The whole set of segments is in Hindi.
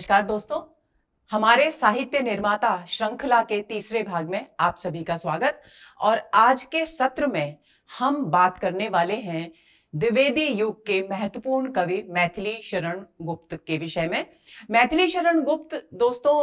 नमस्कार दोस्तों, हमारे साहित्य निर्माता श्रृंखला के तीसरे भाग में आप सभी का स्वागत। और आज के सत्र में हम बात करने वाले हैं द्विवेदी युग के महत्वपूर्ण कवि मैथिली शरण गुप्त के विषय में। मैथिली शरण गुप्त दोस्तों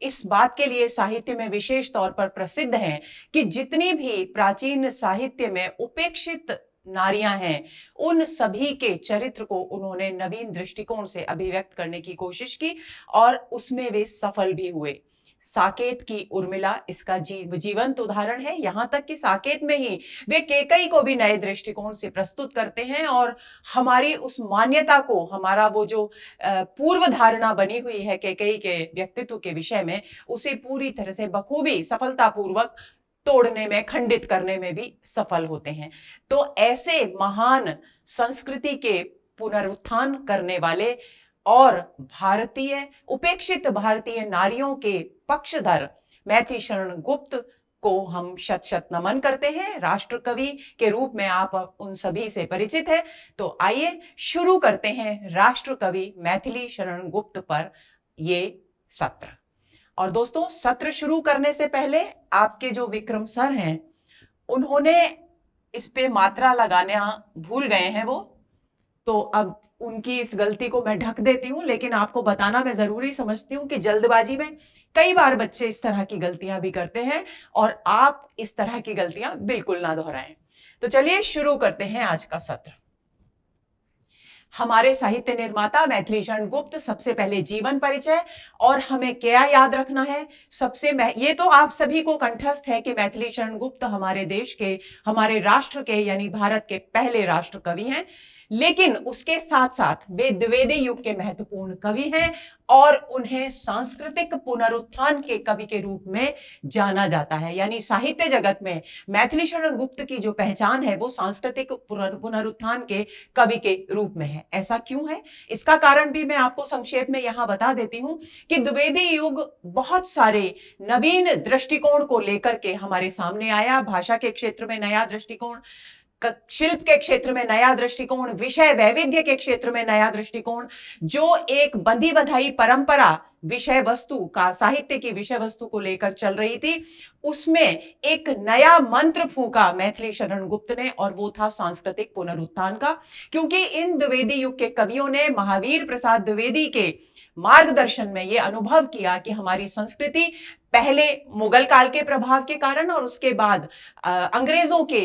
इस बात के लिए साहित्य में विशेष तौर पर प्रसिद्ध हैं कि जितनी भी प्राचीन साहित्य में उपेक्षित नारियां हैं, उन सभी के चरित्र को उन्होंने नवीन दृष्टिकोण से अभिव्यक्त करने की कोशिश की और उसमें वे सफल भी हुए। साकेत की उर्मिला इसका जीवंत उदाहरण है। यहां तक कि साकेत में ही वे कैकेयी को भी नए दृष्टिकोण से प्रस्तुत करते हैं और हमारी उस मान्यता को, हमारा वो जो पूर्व धारणा बनी हुई है कैकेयी के व्यक्तित्व के विषय में, उसे पूरी तरह से बखूबी सफलतापूर्वक तोड़ने में, खंडित करने में भी सफल होते हैं। तो ऐसे महान संस्कृति के पुनरुत्थान करने वाले और उपेक्षित भारतीय नारियों के पक्षधर मैथिली शरण गुप्त को हम शत शत नमन करते हैं। राष्ट्र कवि के रूप में आप उन सभी से परिचित हैं। तो आइए शुरू करते हैं राष्ट्र कवि मैथिली शरण गुप्त पर ये सत्र। और दोस्तों, सत्र शुरू करने से पहले आपके जो विक्रम सर हैं, उन्होंने इस पे मात्रा लगाना भूल गए हैं वो, तो अब उनकी इस गलती को मैं ढक देती हूं। लेकिन आपको बताना मैं जरूरी समझती हूं कि जल्दबाजी में कई बार बच्चे इस तरह की गलतियां भी करते हैं और आप इस तरह की गलतियां बिल्कुल ना दोहराएं। तो चलिए शुरू करते हैं आज का सत्र। हमारे साहित्य निर्माता मैथिली शरण गुप्त, सबसे पहले जीवन परिचय। और हमें क्या याद रखना है, ये तो आप सभी को कंठस्थ है कि मैथिली शरण गुप्त हमारे देश के, हमारे राष्ट्र के यानी भारत के पहले राष्ट्र कवि हैं। लेकिन उसके साथ साथ वे द्विवेदी युग के महत्वपूर्ण कवि हैं और उन्हें सांस्कृतिक पुनरुत्थान के कवि के रूप में जाना जाता है। यानी साहित्य जगत में मैथिली शरण गुप्त की जो पहचान है वो सांस्कृतिक पुनरुत्थान के कवि के रूप में है। ऐसा क्यों है, इसका कारण भी मैं आपको संक्षेप में यहां बता देती हूं कि द्विवेदी युग बहुत सारे नवीन दृष्टिकोण को लेकर के हमारे सामने आया। भाषा के क्षेत्र में नया दृष्टिकोण, शिल्प के क्षेत्र में नया दृष्टिकोण, विषय वैविध्य के क्षेत्र में नया दृष्टिकोण। जो एक बंधी बधाई परंपरा विषय वस्तु का, साहित्य की विषय वस्तु को लेकर चल रही थी, उसमें एक नया मंत्र फूंका मैथिली शरण गुप्त ने, और वो था सांस्कृतिक पुनरुत्थान का। क्योंकि इन द्विवेदी युग के कवियों ने महावीर प्रसाद द्विवेदी के मार्गदर्शन में यह अनुभव किया कि हमारी संस्कृति पहले मुगल काल के प्रभाव के कारण और उसके बाद अंग्रेजों के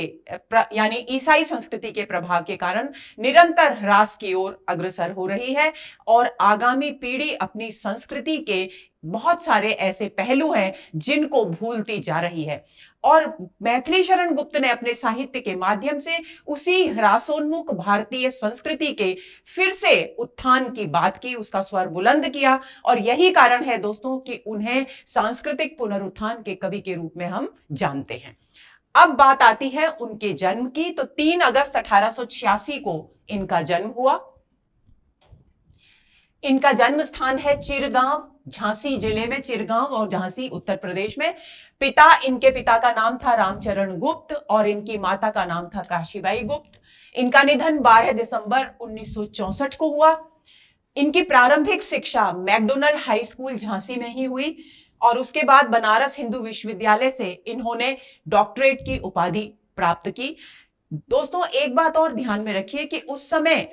यानी ईसाई संस्कृति के प्रभाव के कारण निरंतर ह्रास की ओर अग्रसर हो रही है। और आगामी पीढ़ी अपनी संस्कृति के बहुत सारे ऐसे पहलू हैं जिनको भूलती जा रही है। और मैथिली शरण गुप्त ने अपने साहित्य के माध्यम से उसी ह्रासोन्मुख भारतीय संस्कृति के फिर से उत्थान की बात की, उसका स्वर बुलंद किया। और यही कारण है दोस्तों कि उन्हें सांस्कृतिक पुनरुत्थान के कवि के रूप में हम जानते हैं। अब बात आती है उनके जन्म की। तो 3 अगस्त 1886 को इनका जन्म हुआ। इनका जन्म स्थान है चिरगांव, झांसी जिले में चिरगांव, और झांसी उत्तर प्रदेश में। इनके पिता का नाम था रामचरण गुप्त और इनकी माता का नाम था काशीबाई गुप्त। इनका निधन 12 दिसंबर 1964 को हुआ। इनकी प्रारंभिक शिक्षा मैकडोनल्ड हाई स्कूल झांसी में ही हुई और उसके बाद बनारस हिंदू विश्वविद्यालय से इन्होंने डॉक्टरेट की उपाधि प्राप्त की। दोस्तों, एक बात और ध्यान में रखिए कि उस समय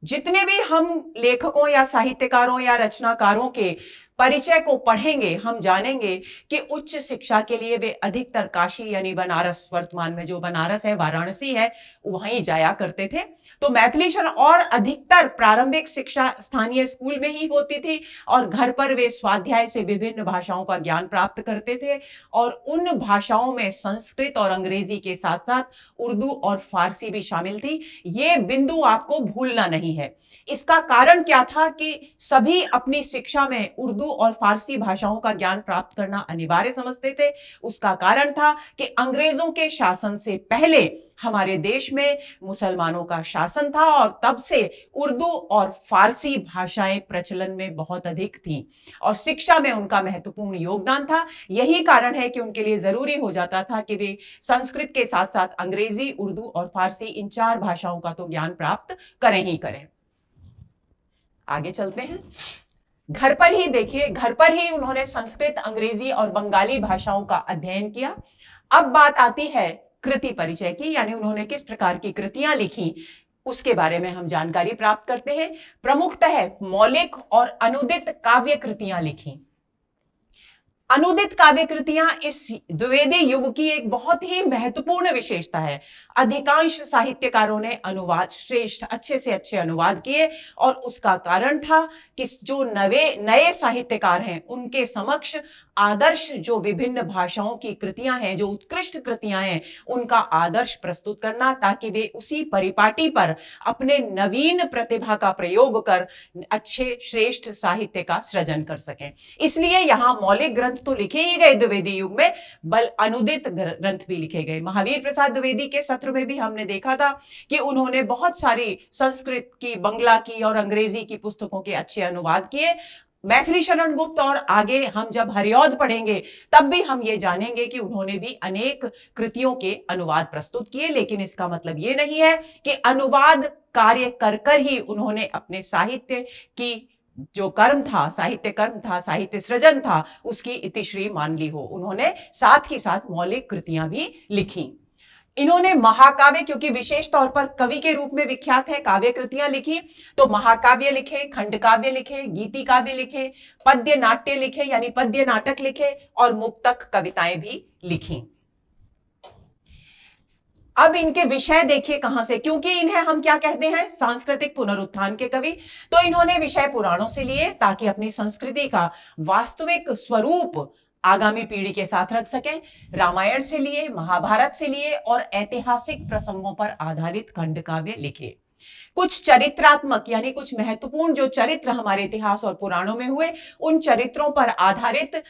जितने भी हम लेखकों या साहित्यकारों या रचनाकारों के परिचय को पढ़ेंगे, हम जानेंगे कि उच्च शिक्षा के लिए वे अधिकतर काशी यानी बनारस, वर्तमान में जो बनारस है, वाराणसी है, वहीं जाया करते थे। तो मैथिली शरण और अधिकतर प्रारंभिक शिक्षा स्थानीय स्कूल में ही होती थी और घर पर वे स्वाध्याय से विभिन्न भाषाओं का ज्ञान प्राप्त करते थे। और उन भाषाओं में संस्कृत और अंग्रेजी के साथ साथ उर्दू और फारसी भी शामिल थी। ये बिंदु आपको भूलना नहीं है। इसका कारण क्या था कि सभी अपनी शिक्षा में उर्दू और फारसी भाषाओं का ज्ञान प्राप्त करना अनिवार्य समझते थे। उसका कारण था कि अंग्रेजों के शासन से पहले हमारे देश में मुसलमानों का शासन था और तब से उर्दू और फारसी भाषाएं प्रचलन में बहुत अधिक थीं और शिक्षा में उनका महत्वपूर्ण योगदान था। यही कारण है कि उनके लिए जरूरी हो जाता था कि वे संस्कृत के साथ साथ अंग्रेजी, उर्दू और फारसी, इन 4 भाषाओं का तो ज्ञान प्राप्त करें ही करें। आगे चलते हैं। घर पर ही देखिए, घर पर ही उन्होंने संस्कृत, अंग्रेजी और बंगाली भाषाओं का अध्ययन किया। अब बात आती है कृति परिचय की, यानी उन्होंने किस प्रकार की कृतियां लिखी उसके बारे में हम जानकारी प्राप्त करते हैं। प्रमुखतः मौलिक और अनुदित काव्य कृतियां लिखी। अनुदित काव्य कृतियां इस द्विवेदी युग की एक बहुत ही महत्वपूर्ण विशेषता है। अधिकांश साहित्यकारों ने अनुवाद श्रेष्ठ, अच्छे से अच्छे अनुवाद किए, और उसका कारण था कि जो नए साहित्यकार हैं उनके समक्ष आदर्श, जो विभिन्न भाषाओं की कृतियां हैं, जो उत्कृष्ट कृतियां हैं, उनका आदर्श प्रस्तुत करना, ताकि वे उसी परिपाटी पर अपने नवीन प्रतिभा का प्रयोग कर अच्छे श्रेष्ठ साहित्य का सृजन कर सकें। इसलिए यहां मौलिक ग्रंथ तो लिखे ही गए द्विवेदी युग में, बल अनुदित ग्रंथ भी लिखे गए। महावीर प्रसाद द्विवेदी के सत्र में भी हमने देखा था कि उन्होंने बहुत सारी संस्कृत की, बंगला की और अंग्रेजी की पुस्तकों के अच्छे अनुवाद किए। मैथिली शरण गुप्त, और आगे हम जब हरिऔध पढ़ेंगे तब भी हम ये जानेंगे कि उन्होंने भी अनेक कृतियों के अनुवाद प्रस्तुत किए। लेकिन इसका मतलब ये नहीं है कि अनुवाद कार्य कर कर ही उन्होंने अपने साहित्य की जो कर्म था, साहित्य कर्म था, साहित्य सृजन था, उसकी इतिश्री मान ली हो। उन्होंने साथ ही साथ मौलिक कृतियां भी लिखी। इन्होंने महाकाव्य, क्योंकि विशेष तौर पर कवि के रूप में विख्यात है, काव्य कृतियां लिखी, तो महाकाव्य लिखे, खंड काव्य लिखे, गीति काव्य लिखे, पद्य नाट्य लिखे यानी पद्य नाटक लिखे, और मुक्तक कविताएं भी लिखी। अब इनके विषय देखिए कहां से, क्योंकि इन्हें हम क्या कहते हैं, सांस्कृतिक पुनरुत्थान के कवि। तो इन्होंने विषय पुराणों से लिए ताकि अपनी संस्कृति का वास्तविक स्वरूप आगामी पीढ़ी के साथ रख सकें। रामायण से लिए, महाभारत से लिए, और ऐतिहासिक प्रसंगों पर आधारित खंड काव्य लिखे। कुछ चरित्रात्मक यानी कुछ महत्वपूर्ण जो चरित्र हमारे इतिहास और पुराणों में हुए, उन चरित्रों पर आधारित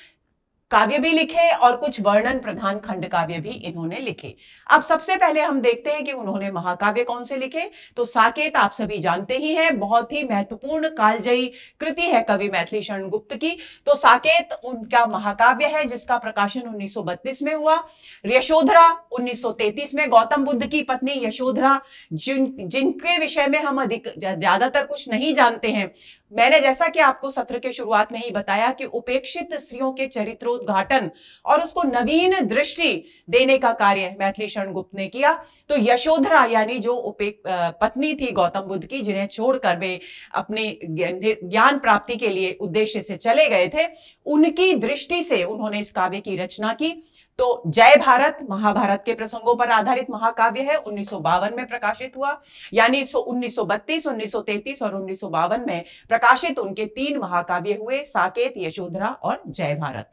काव्य भी लिखे, और कुछ वर्णन प्रधान खंड काव्य भी इन्होंने लिखे। अब सबसे पहले हम देखते हैं कि उन्होंने महाकाव्य कौन से लिखे। तो साकेत आप सभी जानते ही हैं, बहुत ही महत्वपूर्ण कालजयी कृति है कवि मैथिली शरण गुप्त की। तो साकेत उनका महाकाव्य है जिसका प्रकाशन 1932 में हुआ। यशोधरा 1933 में, गौतम बुद्ध की पत्नी यशोधरा, जिनके विषय में हम ज्यादातर कुछ नहीं जानते हैं। मैंने जैसा कि आपको सत्र के शुरुआत में ही बताया कि उपेक्षित स्त्रियों के चरित्रोद्घाटन और उसको नवीन दृष्टि देने का कार्य मैथिली शरण गुप्त ने किया। तो यशोधरा यानी जो पत्नी थी गौतम बुद्ध की, जिन्हें छोड़कर वे अपने ज्ञान प्राप्ति के लिए उद्देश्य से चले गए थे, उनकी दृष्टि से उन्होंने इस काव्य की रचना की। तो जय भारत महाभारत के प्रसंगों पर आधारित महाकाव्य है, 1952 में प्रकाशित हुआ। यानी 1932, 1933 और 1952 में प्रकाशित उनके 3 महाकाव्य हुए, साकेत, यशोधरा और जय भारत।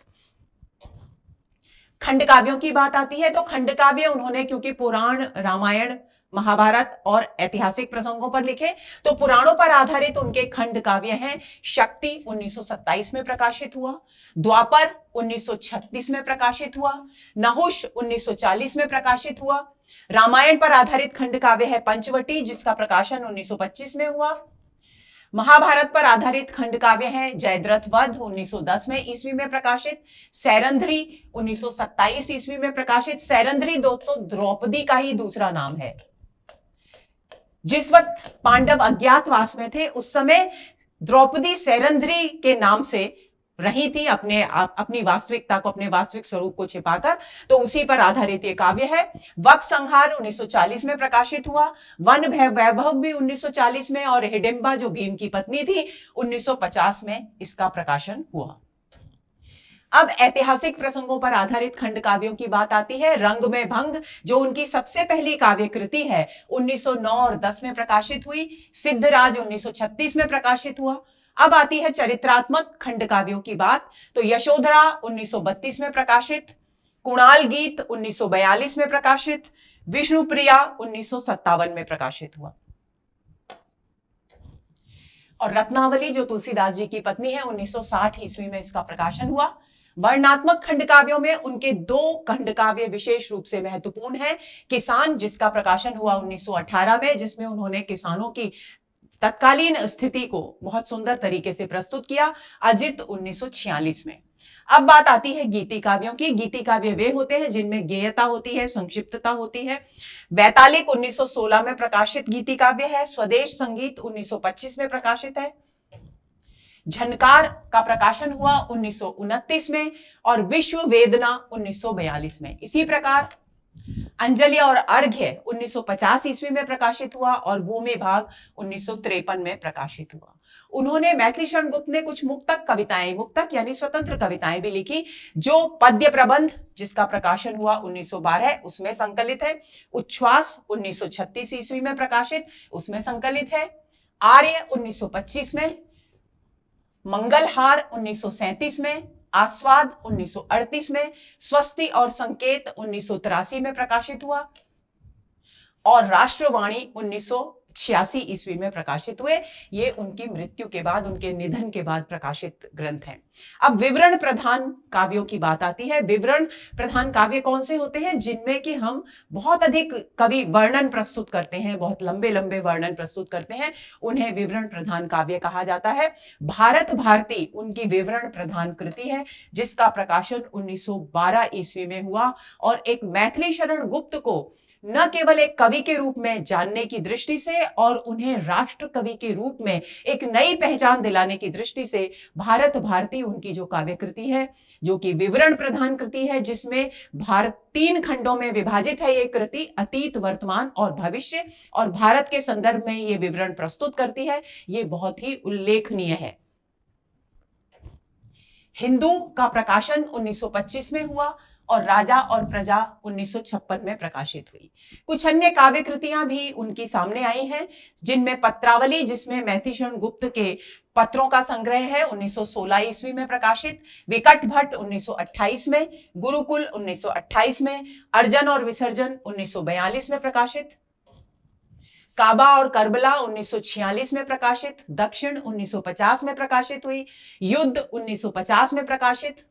खंड काव्यों की बात आती है तो खंड काव्य उन्होंने, क्योंकि पुराण, रामायण, महाभारत और ऐतिहासिक प्रसंगों पर लिखे, तो पुराणों पर आधारित उनके खंड काव्य हैं। शक्ति 1927 में प्रकाशित हुआ, द्वापर 1936 में प्रकाशित हुआ, नहुष 1940 में प्रकाशित हुआ। रामायण पर आधारित खंड काव्य है पंचवटी, जिसका प्रकाशन 1925 में हुआ। महाभारत पर आधारित खंड काव्य है जयद्रथ वध 1910 में ईस्वी में प्रकाशित, सैरंध्री 1927 ईस्वी में प्रकाशित। सैरंध्री दोस्तों द्रौपदी का ही दूसरा नाम है। जिस वक्त पांडव अज्ञातवास में थे उस समय द्रौपदी सैरंध्री के नाम से रही थी, अपनी वास्तविकता को, अपने वास्तविक स्वरूप को छिपाकर। तो उसी पर आधारित ये काव्य है। वक संहार 1940 में प्रकाशित हुआ, वन वैभव भी 1940 में, और हिडिंबा जो भीम की पत्नी थी 1950 में इसका प्रकाशन हुआ। अब ऐतिहासिक प्रसंगों पर आधारित खंड काव्यों की बात आती है। रंग में भंग जो उनकी सबसे पहली काव्य कृति है 1909 और 10 में प्रकाशित हुई। सिद्धराज 1936 में प्रकाशित हुआ। अब आती है चरित्रात्मक खंड काव्यों की बात। तो यशोधरा 1932 में प्रकाशित, कुणाल गीत 1942 में प्रकाशित, विष्णुप्रिया 1957 में प्रकाशित हुआ, और रत्नावली जो तुलसीदास जी की पत्नी है 1960 ईस्वी में इसका प्रकाशन हुआ। वर्णात्मक खंड काव्यों में उनके 2 खंड काव्य विशेष रूप से महत्वपूर्ण हैं। किसान, जिसका प्रकाशन हुआ 1918 में, जिसमें उन्होंने किसानों की तत्कालीन स्थिति को बहुत सुंदर तरीके से प्रस्तुत किया। अजित 1946 में। अब बात आती है गीति काव्यों की। गीति काव्य वे होते हैं जिनमें गेयता होती है, संक्षिप्तता होती है। वैतालिक 1916 में प्रकाशित गीति काव्य है। स्वदेश संगीत 1925 में प्रकाशित है। झनकार का प्रकाशन हुआ 1929 में और विश्व वेदना 1942 में। इसी प्रकार अंजलि और अर्घ्य 1950 ईस्वी में प्रकाशित हुआ और भूमि भाग 1953 में प्रकाशित हुआ। उन्होंने, मैथिली शरण गुप्त ने कुछ मुक्तक कविताएं, मुक्तक यानी स्वतंत्र कविताएं भी लिखी, जो पद्य प्रबंध जिसका प्रकाशन हुआ 1912 उसमें संकलित है, उच्छ्वास 1936 ईस्वी में प्रकाशित उसमें संकलित है, आर्य 1925 में, मंगलहार 1937 में, आस्वाद 1938 में, स्वस्ति और संकेत 1983 में प्रकाशित हुआ और राष्ट्रवाणी 1986 ईस्वी में प्रकाशित हुए। ये उनकी मृत्यु के बाद, उनके निधन के बाद प्रकाशित ग्रंथ हैं। अब विवरण प्रधान काव्यों की बात आती है। विवरण प्रधान काव्य कौन से होते हैं? जिनमें कि हम बहुत अधिक कवि वर्णन प्रस्तुत करते हैं, बहुत लंबे लंबे वर्णन प्रस्तुत करते हैं, उन्हें विवरण प्रधान काव्य कहा जाता है। भारत भारती उनकी विवरण प्रधान कृति है, जिसका प्रकाशन 1912 ईस्वी में हुआ और एक मैथिली शरण गुप्त को न केवल एक कवि के रूप में जानने की दृष्टि से और उन्हें राष्ट्र कवि के रूप में एक नई पहचान दिलाने की दृष्टि से भारत भारती उनकी जो काव्य कृति है, जो कि विवरण प्रधान कृति है, जिसमें भारत 3 खंडों में विभाजित है। ये कृति अतीत, वर्तमान और भविष्य और भारत के संदर्भ में ये विवरण प्रस्तुत करती है। ये बहुत ही उल्लेखनीय है। हिंदू का प्रकाशन 1925 में हुआ और राजा और प्रजा 1956 में प्रकाशित हुई। कुछ अन्य काव्य कृतियां भी उनकी सामने आई हैं, जिनमें पत्रावली, जिसमें मैथिली शरण गुप्त के पत्रों का संग्रह है, 1916 ईस्वी में प्रकाशित, विकट भट्ट 1928 में, गुरुकुल 1928 में, अर्जन और विसर्जन 1942 में प्रकाशित, काबा और करबला 1946 में प्रकाशित, दक्षिण 1950 में प्रकाशित हुई, युद्ध 1950 में प्रकाशित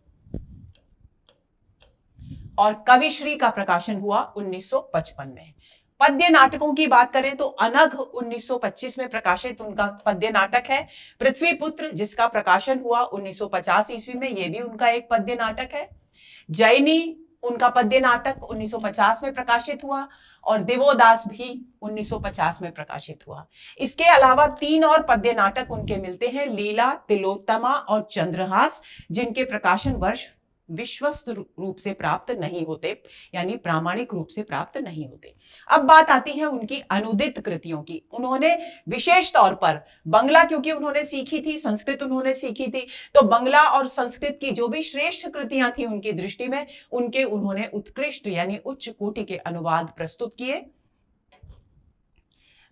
और कविश्री का प्रकाशन हुआ 1955 में। पद्य नाटकों की बात करें तो अनघ 1925 में प्रकाशित उनका पद्य नाटक है, पृथ्वी पुत्र जिसका प्रकाशन हुआ 1950 ईस्वी में, यह भी उनका एक पद्य नाटक है। जैनी उनका पद्य नाटक 1950 में प्रकाशित हुआ और दिवोदास भी 1950 में प्रकाशित हुआ। इसके अलावा 3 और पद्य नाटक उनके मिलते हैं, लीला, तिलोत्तमा और चंद्रहास, जिनके प्रकाशन वर्ष विश्वस्त रूप से प्राप्त नहीं होते, यानी प्रामाणिक रूप से प्राप्त नहीं होते। अब बात आती है उनकी अनुदित कृतियों की। उन्होंने विशेष तौर पर बंगला, क्योंकि उन्होंने सीखी थी, संस्कृत उन्होंने सीखी थी, तो बंगला और संस्कृत की जो भी श्रेष्ठ कृतियां थी उनकी दृष्टि में, उनके उन्होंने उत्कृष्ट यानी उच्च कोटि के अनुवाद प्रस्तुत किए।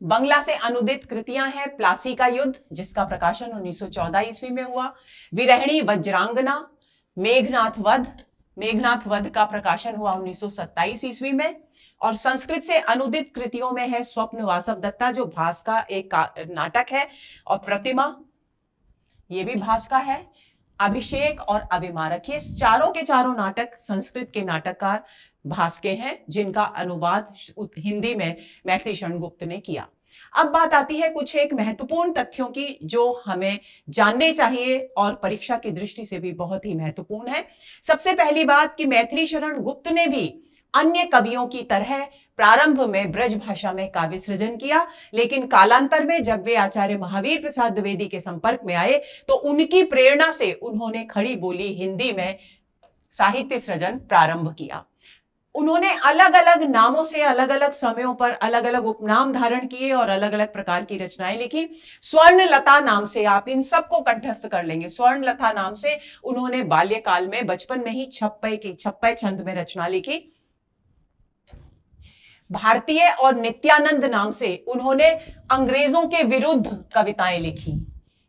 बंगला से अनुदित कृतियां हैं, प्लासी का युद्ध जिसका प्रकाशन 1914 ईस्वी में हुआ, विरहिणी वज्रांगना, मेघनाथ वध, मेघनाथ वध का प्रकाशन हुआ 1927 ईस्वी में। और संस्कृत से अनुदित कृतियों में है स्वप्न वासव दत्ता, जो भास का एक नाटक है, और प्रतिमा, ये भी भास का है, अभिषेक और अभिमारक, ये चारों के चारों नाटक संस्कृत के नाटककार भास के हैं, जिनका अनुवाद हिंदी में मैथिली शरण गुप्त ने किया। अब बात आती है कुछ एक महत्वपूर्ण तथ्यों की, जो हमें जानने चाहिए और परीक्षा की दृष्टि से भी बहुत ही महत्वपूर्ण है। सबसे पहली बात कि मैथिली शरण गुप्त ने भी अन्य कवियों की तरह प्रारंभ में ब्रज भाषा में काव्य सृजन किया, लेकिन कालांतर में जब वे आचार्य महावीर प्रसाद द्विवेदी के संपर्क में आए तो उनकी प्रेरणा से उन्होंने खड़ी बोली हिंदी में साहित्य सृजन प्रारंभ किया। उन्होंने अलग अलग नामों से अलग अलग समयों पर अलग अलग उपनाम धारण किए और अलग अलग प्रकार की रचनाएं लिखी। स्वर्णलता नाम से, आप इन सबको कंठस्थ कर लेंगे, स्वर्णलता नाम से उन्होंने बाल्यकाल में, बचपन में ही छप्पय छंद में रचना लिखी। भारतीय और नित्यानंद नाम से उन्होंने अंग्रेजों के विरुद्ध कविताएं लिखी,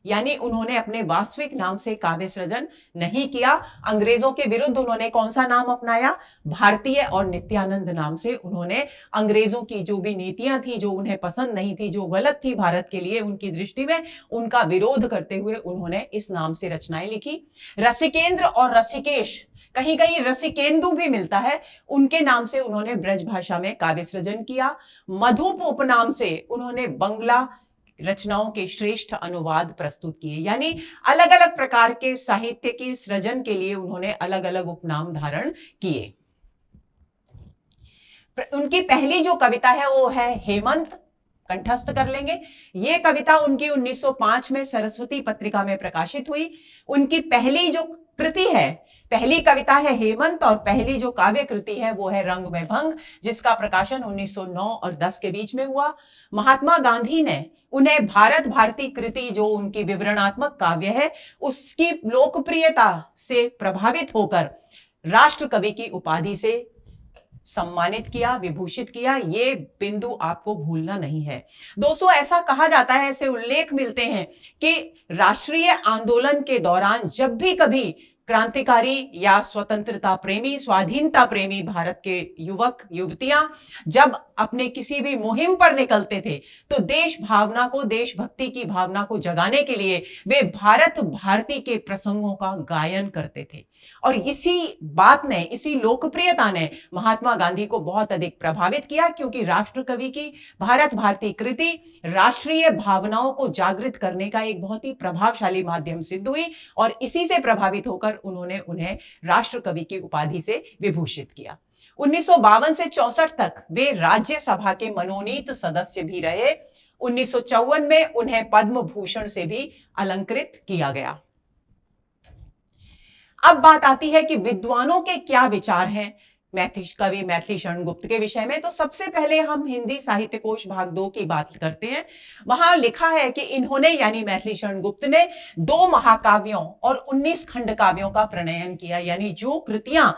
यानी उन्होंने अपने वास्तविक नाम से काव्य सृजन नहीं किया। अंग्रेजों के विरुद्ध उन्होंने कौन सा नाम अपनाया? भारतीय और नित्यानंद नाम से उन्होंने अंग्रेजों की जो भी नीतियां थी, जो उन्हें पसंद नहीं थी, जो गलत थी भारत के लिए उनकी दृष्टि में, उनका विरोध करते हुए उन्होंने इस नाम से रचनाएं लिखी। रसिकेंद्र और रसिकेश, कहीं कहीं रसिकेंदु भी मिलता है, उनके नाम से उन्होंने ब्रज भाषा में काव्य सृजन किया। मधुप उपनाम से उन्होंने बंगला रचनाओं के श्रेष्ठ अनुवाद प्रस्तुत किए, यानी अलग अलग प्रकार के साहित्य के सृजन के लिए उन्होंने अलग अलग उपनाम धारण किए। उनकी पहली जो कविता है वो है हेमंत, कंठस्थ कर लेंगे। ये कविता उनकी 1905 में सरस्वती पत्रिका में प्रकाशित हुई। उनकी पहली जो कृति है, पहली कविता है हेमंत, और पहली जो काव्य कृति है वो है रंग में भंग, जिसका प्रकाशन 1909 और 10 के बीच में हुआ। महात्मा गांधी ने उन्हें भारत भारती कृति, जो उनकी विवरणात्मक काव्य है, उसकी लोकप्रियता से प्रभावित होकर राष्ट्र कवि की उपाधि से सम्मानित किया, विभूषित किया। ये बिंदु आपको भूलना नहीं है दोस्तों। ऐसा कहा जाता है, ऐसे उल्लेख मिलते हैं कि राष्ट्रीय आंदोलन के दौरान जब भी कभी क्रांतिकारी या स्वतंत्रता प्रेमी, स्वाधीनता प्रेमी भारत के युवक युवतियां जब अपने किसी भी मुहिम पर निकलते थे, तो देश भावना को, देशभक्ति की भावना को जगाने के लिए वे भारत भारती के प्रसंगों का गायन करते थे। और इसी बात ने, इसी लोकप्रियता ने महात्मा गांधी को बहुत अधिक प्रभावित किया, क्योंकि राष्ट्र कवि की भारत भारती कृति राष्ट्रीय भावनाओं को जागृत करने का एक बहुत ही प्रभावशाली माध्यम सिद्ध हुई, और इसी से प्रभावित होकर उन्होंने उन्हें राष्ट्र कवि की उपाधि से विभूषित किया। 1952 से 64 तक वे राज्यसभा के मनोनीत सदस्य भी रहे। 1954 में उन्हें पद्म भूषण से भी अलंकृत किया गया। अब बात आती है कि विद्वानों के क्या विचार हैं कवि मैथिली शरण गुप्त के विषय में। तो सबसे पहले हम हिंदी साहित्य कोश भाग 2 की बात करते हैं। वहां लिखा है कि इन्होंने, यानी मैथिली शरण गुप्त ने, 2 महाकाव्यों और 19 खंड काव्यों का प्रणयन किया। यानी जो कृतियां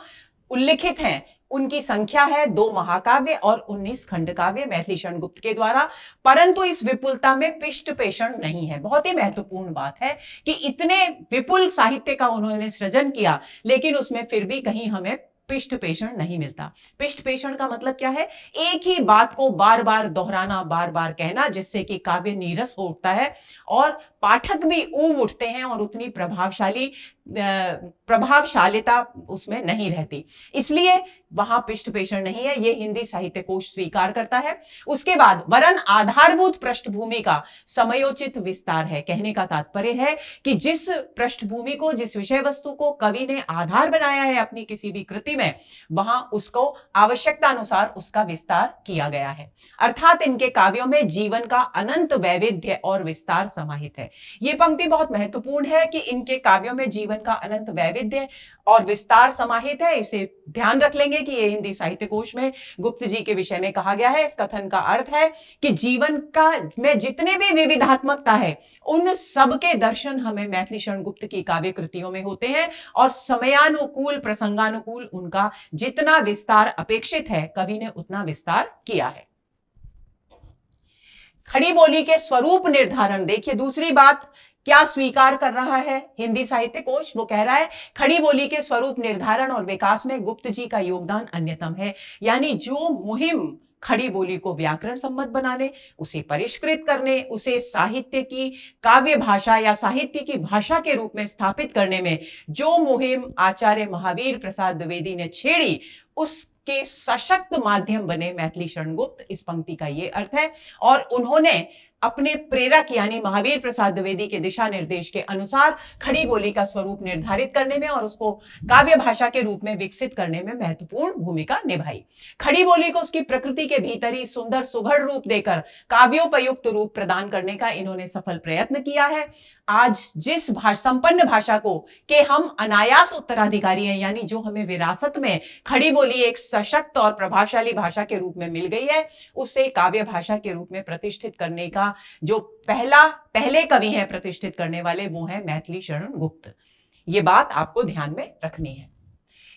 उल्लिखित हैं उनकी संख्या है 2 महाकाव्य और 19 खंड काव्य मैथिली शरण गुप्त के द्वारा। परंतु इस विपुलता में पिष्ट पेषण नहीं है। बहुत ही महत्वपूर्ण बात है कि इतने विपुल साहित्य का उन्होंने सृजन किया, लेकिन उसमें फिर भी कहीं हमें पिष्ट पेषण नहीं मिलता। पिष्ट पेषण का मतलब क्या है? एक ही बात को बार बार दोहराना, बार बार कहना, जिससे कि काव्य नीरस हो उठता है और पाठक भी ऊब उठते हैं और उतनी प्रभावशालिता उसमें नहीं रहती। इसलिए वहां पिष्ट पेषण नहीं है, ये हिंदी साहित्य कोश स्वीकार करता है। उसके बाद वरन आधारभूत पृष्ठभूमि का समयोचित विस्तार है। कहने का तात्पर्य है कि जिस पृष्ठभूमि को, जिस विषय वस्तु को कवि ने आधार बनाया है अपनी किसी भी कृति में, वहां उसको आवश्यकता अनुसार उसका विस्तार किया गया है। अर्थात इनके काव्यों में जीवन का अनंत वैविध्य और विस्तार समाहित है। यह पंक्ति बहुत महत्वपूर्ण है कि इनके काव्यों में जीवन का अनंत वैविध्य और विस्तार समाहित है। इसे ध्यान रख लेंगे कि यह हिंदी साहित्य कोश में गुप्त जी के विषय में कहा गया है। इस कथन का अर्थ है कि जीवन का में जितने भी विविधात्मकता है, उन सब के दर्शन हमें मैथिली शरण गुप्त की काव्य कृतियों में होते हैं, और समयानुकूल, प्रसंगानुकूल उनका जितना विस्तार अपेक्षित है, कवि ने उतना विस्तार किया है। खड़ी बोली के स्वरूप निर्धारण, देखिए दूसरी बात क्या स्वीकार कर रहा है हिंदी साहित्य कोश। वो कह रहा है खड़ी बोली के स्वरूप निर्धारण और विकास में गुप्त जी का योगदान अन्यतम है। यानी जो मुहिम खड़ी बोली को व्याकरण सम्मत बनाने, उसे परिष्कृत करने, उसे साहित्य की काव्य भाषा या साहित्य की भाषा के रूप में स्थापित करने में जो मुहिम आचार्य महावीर प्रसाद द्विवेदी ने छेड़ी, उसके सशक्त माध्यम बने मैथिली शरण गुप्त। इस पंक्ति का ये अर्थ है। और उन्होंने अपने प्रेरक यानी महावीर प्रसाद द्विवेदी के दिशा निर्देश के अनुसार खड़ी बोली का स्वरूप निर्धारित करने में और उसको काव्य भाषा के रूप में विकसित करने में महत्वपूर्ण भूमिका निभाई। खड़ी बोली को उसकी प्रकृति के भीतर ही सुंदर सुघड़ रूप देकर काव्योपयुक्त रूप प्रदान करने का इन्होंने सफल प्रयत्न किया है। आज जिस संपन्न भाषा को के हम अनायास उत्तराधिकारी हैं, यानी जो हमें विरासत में खड़ी बोली एक सशक्त और प्रभावशाली भाषा के रूप में मिल गई है, उसे काव्य भाषा के रूप में प्रतिष्ठित करने का जो पहले कवि हैं प्रतिष्ठित करने वाले, वो है मैथिली शरण गुप्त। ये बात आपको ध्यान में रखनी है।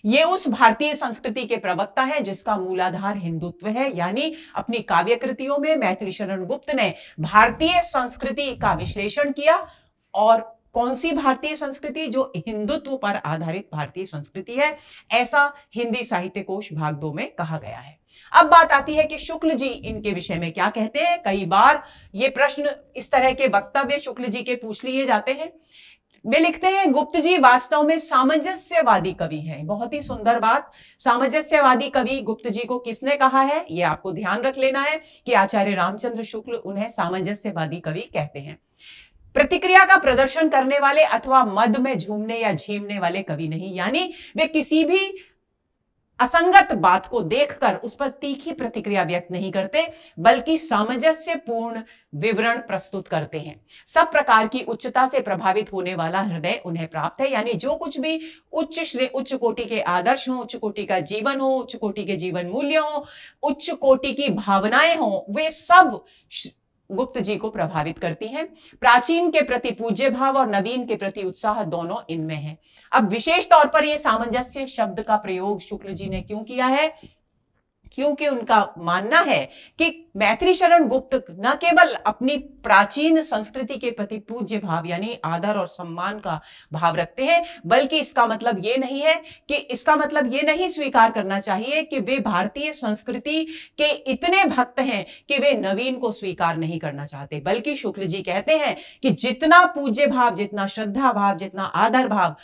ये उस भारतीय संस्कृति के प्रवक्ता है जिसका मूलाधार हिंदुत्व है। यानी अपनी काव्य कृतियों में मैथिली शरण गुप्त ने भारतीय संस्कृति का विश्लेषण किया। और कौन सी भारतीय संस्कृति? जो हिंदुत्व पर आधारित भारतीय संस्कृति है, ऐसा हिंदी साहित्य कोश भाग 2 में कहा गया है। अब बात आती है कि शुक्ल जी इनके विषय में क्या कहते हैं। कई बार ये प्रश्न, इस तरह के वक्तव्य शुक्ल जी के पूछ लिए जाते हैं। वे लिखते हैं गुप्त जी वास्तव में सामंजस्यवादी कवि हैं। बहुत ही सुंदर बात। सामंजस्यवादी कवि गुप्त जी को किसने कहा है, यह आपको ध्यान रख लेना है कि आचार्य रामचंद्र शुक्ल उन्हें सामंजस्यवादी कवि कहते हैं। प्रतिक्रिया का प्रदर्शन करने वाले अथवा मद में झूमने या झीमने वाले कवि नहीं। यानी वे किसी भी असंगत बात को देखकर उस पर तीखी प्रतिक्रिया व्यक्त नहीं करते, बल्कि सामंजस्यपूर्ण विवरण प्रस्तुत करते हैं। सब प्रकार की उच्चता से प्रभावित होने वाला हृदय उन्हें प्राप्त है। यानी जो कुछ भी उच्च कोटि के आदर्श हो, उच्च कोटि का जीवन हो, उच्च कोटि के जीवन मूल्य हो, उच्च कोटि की भावनाएं हो, वे सब गुप्त जी को प्रभावित करती हैं। प्राचीन के प्रति पूज्य भाव और नवीन के प्रति उत्साह दोनों इनमें है। अब विशेष तौर पर यह सामंजस्य शब्द का प्रयोग शुक्ल जी ने क्यों किया है? क्योंकि उनका मानना है कि मैथिली शरण गुप्त न केवल अपनी प्राचीन संस्कृति के प्रति पूज्य भाव यानी आदर और सम्मान का भाव रखते हैं, बल्कि इसका मतलब ये नहीं स्वीकार करना चाहिए कि वे भारतीय संस्कृति के इतने भक्त हैं कि वे नवीन को स्वीकार नहीं करना चाहते। बल्कि शुक्ल जी कहते हैं कि जितना पूज्य भाव, जितना श्रद्धा भाव, जितना आदर भाव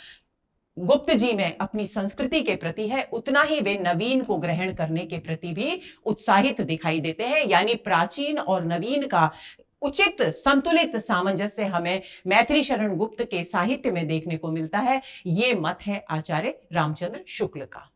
गुप्त जी में अपनी संस्कृति के प्रति है, उतना ही वे नवीन को ग्रहण करने के प्रति भी उत्साहित दिखाई देते हैं। यानी प्राचीन और नवीन का उचित संतुलित सामंजस्य हमें मैथिली शरण गुप्त के साहित्य में देखने को मिलता है। ये मत है आचार्य रामचंद्र शुक्ल का।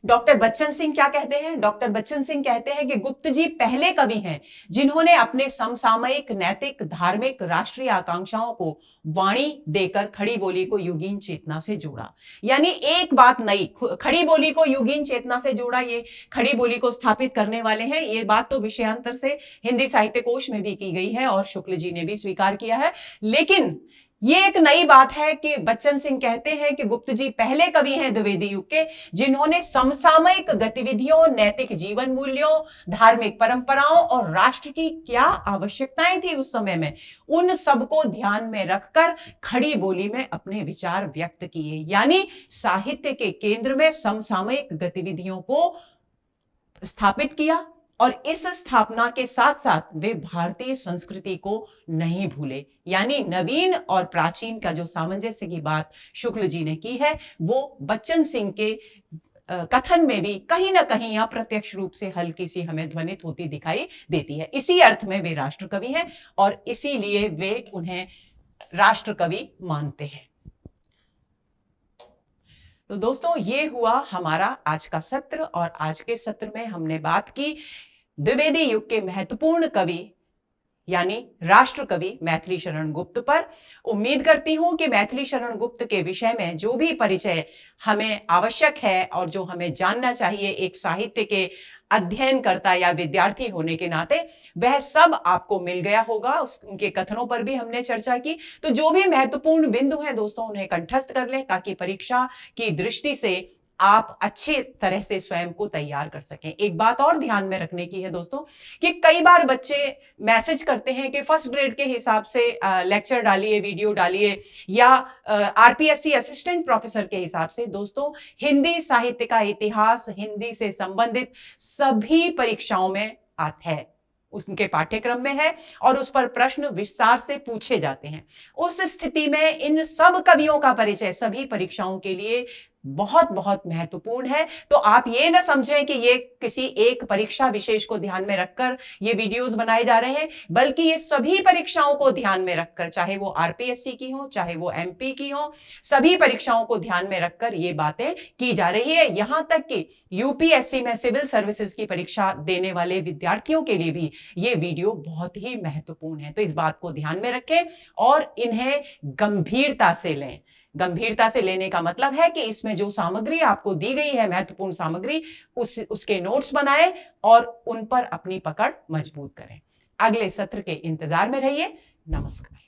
डॉक्टर बच्चन सिंह क्या कहते हैं? डॉक्टर बच्चन सिंह कहते हैं कि गुप्त जी पहले कवि हैं जिन्होंने अपने समसामयिक नैतिक धार्मिक राष्ट्रीय आकांक्षाओं को वाणी देकर खड़ी बोली को युगीन चेतना से जोड़ा। यानी एक बात नई, खड़ी बोली को युगीन चेतना से जोड़ा। ये खड़ी बोली को स्थापित करने वाले हैं। ये बात तो विषयांतर से हिंदी साहित्य कोश में भी की गई है और शुक्ल जी ने भी स्वीकार किया है। लेकिन ये एक नई बात है कि बच्चन सिंह कहते हैं कि गुप्त जी पहले कवि हैं द्विवेदी युग के जिन्होंने समसामयिक गतिविधियों, नैतिक जीवन मूल्यों, धार्मिक परंपराओं और राष्ट्र की क्या आवश्यकताएं थी उस समय में, उन सबको ध्यान में रखकर खड़ी बोली में अपने विचार व्यक्त किए। यानी साहित्य के केंद्र में समसामयिक गतिविधियों को स्थापित किया और इस स्थापना के साथ साथ वे भारतीय संस्कृति को नहीं भूले। यानी नवीन और प्राचीन का जो सामंजस्य की बात शुक्ल जी ने की है, वो बच्चन सिंह के कथन में भी कहीं ना कहीं अप्रत्यक्ष रूप से हल्की सी हमें ध्वनित होती दिखाई देती है। इसी अर्थ में वे राष्ट्रकवि हैं और इसीलिए वे उन्हें राष्ट्रकवि मानते हैं। तो दोस्तों, ये हुआ हमारा आज का सत्र और आज के सत्र में हमने बात की द्विवेदी युग के महत्वपूर्ण कवि यानी राष्ट्र कवि मैथिली शरण गुप्त पर। उम्मीद करती हूं कि मैथिली शरण गुप्त के विषय में जो भी परिचय हमें आवश्यक है और जो हमें जानना चाहिए एक साहित्य के अध्ययनकर्ता या विद्यार्थी होने के नाते, वह सब आपको मिल गया होगा। उनके कथनों पर भी हमने चर्चा की। तो जो भी महत्वपूर्ण बिंदु हैं दोस्तों, उन्हें कंठस्थ कर लें ताकि परीक्षा की दृष्टि से आप अच्छे तरह से स्वयं को तैयार कर सकें। एक बात और ध्यान में रखने की है दोस्तों कि कई बार बच्चे मैसेज करते हैं कि फर्स्ट ग्रेड के हिसाब से लेक्चर डालिए, वीडियो डालिए या आरपीएससी असिस्टेंट प्रोफेसर के हिसाब से। दोस्तों, हिंदी साहित्य का इतिहास हिंदी से संबंधित सभी परीक्षाओं में आता है, उनके पाठ्यक्रम में है और उस पर प्रश्न विस्तार से पूछे जाते हैं। उस स्थिति में इन सब कवियों का परिचय सभी परीक्षाओं के लिए बहुत बहुत महत्वपूर्ण है। तो आप ये ना समझें कि ये किसी एक परीक्षा विशेष को ध्यान में रखकर ये वीडियोस बनाए जा रहे हैं, बल्कि ये सभी परीक्षाओं को ध्यान में रखकर, चाहे वो आरपीएससी की हो, चाहे वो एमपी की हो, सभी परीक्षाओं को ध्यान में रखकर ये बातें की जा रही है। यहां तक कि यूपीएससी में सिविल सर्विसेज की परीक्षा देने वाले विद्यार्थियों के लिए भी ये वीडियो बहुत ही महत्वपूर्ण है। तो इस बात को ध्यान में रखें और इन्हें गंभीरता से लें। गंभीरता से लेने का मतलब है कि इसमें जो सामग्री आपको दी गई है, महत्वपूर्ण सामग्री, उसके नोट्स बनाएं और उन पर अपनी पकड़ मजबूत करें। अगले सत्र के इंतजार में रहिए। नमस्कार।